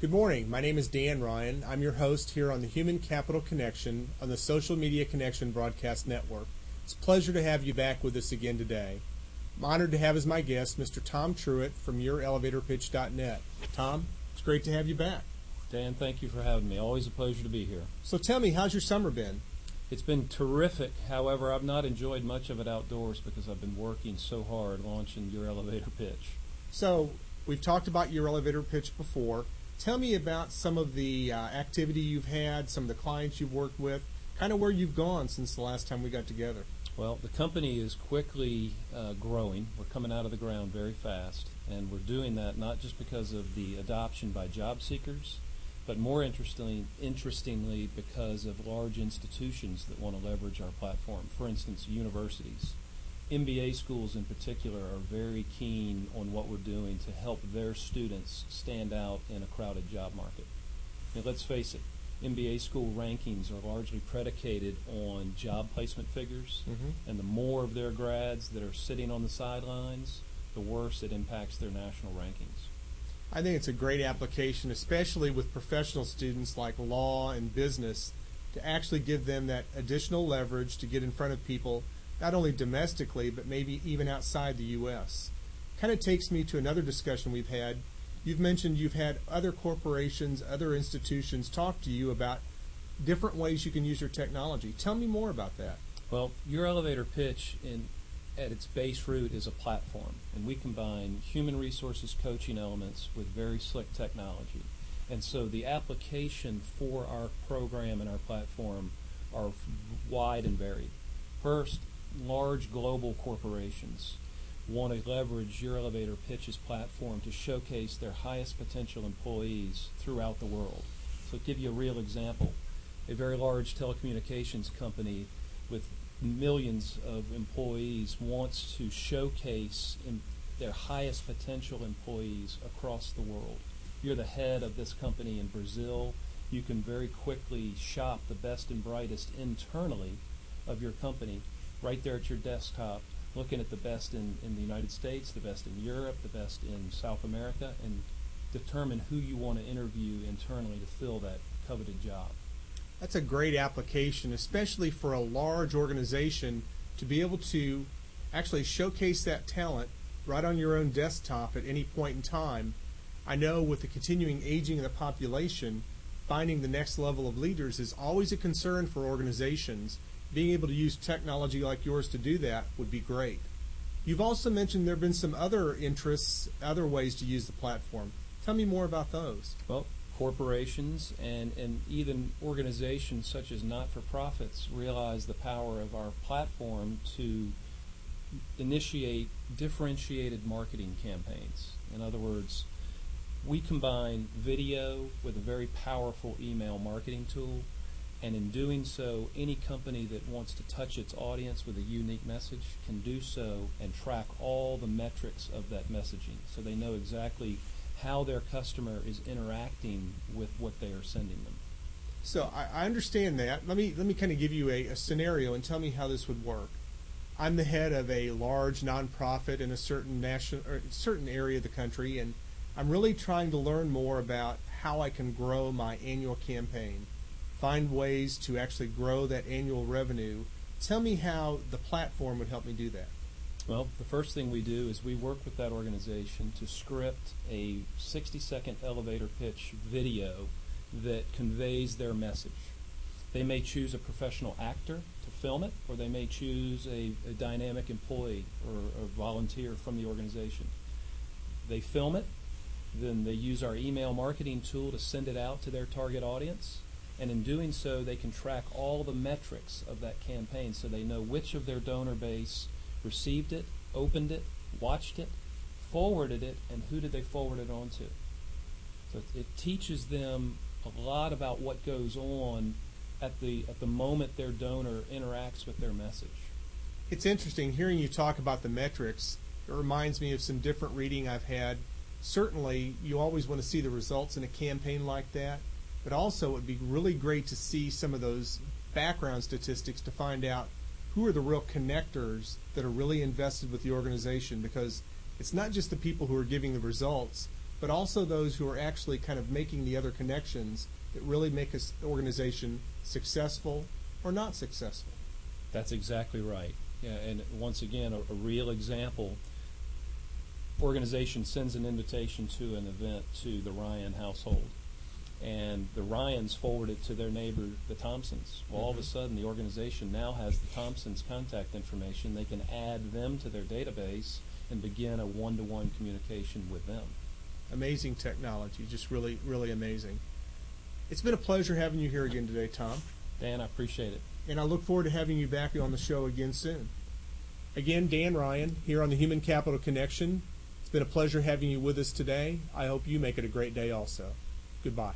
Good morning. My name is Dan Ryan. I'm your host here on the Human Capital Connection on the Social Media Connection Broadcast Network. It's a pleasure to have you back with us again today. I'm honored to have as my guest Mr. TomTruitt from YourElevatorPitch.net. Tom, it's great to have you back. Dan, thank you for having me. Always a pleasure to be here. So tell me, how's your summer been? It's been terrific. However, I've not enjoyed much of it outdoors because I've been working so hard launching Your Elevator Pitch. So we've talked about Your Elevator Pitch before. Tell me about some of the activity you've had, some of the clients you've worked with, kind of where you've gone since the last time we got together. Well, the company is quickly growing. We're coming out of the ground very fast, and we're doing that not just because of the adoption by job seekers, but more interestingly because of large institutions that want to leverage our platform. For instance, universities. MBA schools in particular are very keen on what we're doing to help their students stand out in a crowded job market. Now, let's face it, MBA school rankings are largely predicated on job placement figures, and the more of their grads that are sitting on the sidelines, the worse it impacts their national rankings. I think it's a great application, especially with professional students like law and business, to actually give them that additional leverage to get in front of people, not only domestically, but maybe even outside the U.S. Kind of takes me to another discussion we've had. You've mentioned you've had other corporations, other institutions talk to you about different ways you can use your technology. Tell me more about that. Well, Your Elevator Pitch at its base root is a platform, and we combine human resources coaching elements with very slick technology. And so the application for our program and our platform are wide and varied. First, large global corporations want to leverage Your Elevator Pitch's platform to showcase their highest potential employees throughout the world. So to give you a real example, a very large telecommunications company with millions of employees wants to showcase their highest potential employees across the world. You're the head of this company in Brazil. You can very quickly shop the best and brightest internally of your company right there at your desktop, looking at the best in the United States, the best in Europe, the best in South America, and determine who you want to interview internally to fill that coveted job. That's a great application, especially for a large organization, to be able to actually showcase that talent right on your own desktop at any point in time. I know with the continuing aging of the population, finding the next level of leaders is always a concern for organizations. Being able to use technology like yours to do that would be great. You've also mentioned there have been some other interests, other ways to use the platform. Tell me more about those. Well, corporations and even organizations such as not-for-profits realize the power of our platform to initiate differentiated marketing campaigns. In other words, we combine video with a very powerful email marketing tool. And in doing so, any company that wants to touch its audience with a unique message can do so and track all the metrics of that messaging, so they know exactly how their customer is interacting with what they are sending them. So I understand that. Let me kind of give you a scenario and tell me how this would work. I'm the head of a large nonprofit in a certain area of the country, and I'm really trying to learn more about how I can grow my annual campaign. Find ways to actually grow that annual revenue. Tell me how the platform would help me do that. Well, the first thing we do is we work with that organization to script a 60-second elevator pitch video that conveys their message. They may choose a professional actor to film it, or they may choose a dynamic employee or a volunteer from the organization. They film it, then they use our email marketing tool to send it out to their target audience. And in doing so, they can track all the metrics of that campaign so they know which of their donor base received it, opened it, watched it, forwarded it, and who did they forward it on to. So it teaches them a lot about what goes on at the moment their donor interacts with their message. It's interesting hearing you talk about the metrics. It reminds me of some different reading I've had. Certainly, you always want to see the results in a campaign like that. But also it would be really great to see some of those background statistics to find out who are the real connectors that are really invested with the organization, because it's not just the people who are giving the results, but also those who are actually kind of making the other connections that really make an organization successful or not successful. That's exactly right. Yeah, and once again, a real example. Organization sends an invitation to an event to the Ryan household, and the Ryans forward it to their neighbor, the Thompsons. Well, all of a sudden, the organization now has the Thompsons' contact information. They can add them to their database and begin a one-to-one communication with them. Amazing technology, just really, really amazing. It's been a pleasure having you here again today, Tom. Dan, I appreciate it. And I look forward to having you back on the show again soon. Again, Dan Ryan here on the Human Capital Connection. It's been a pleasure having you with us today. I hope you make it a great day also. Goodbye.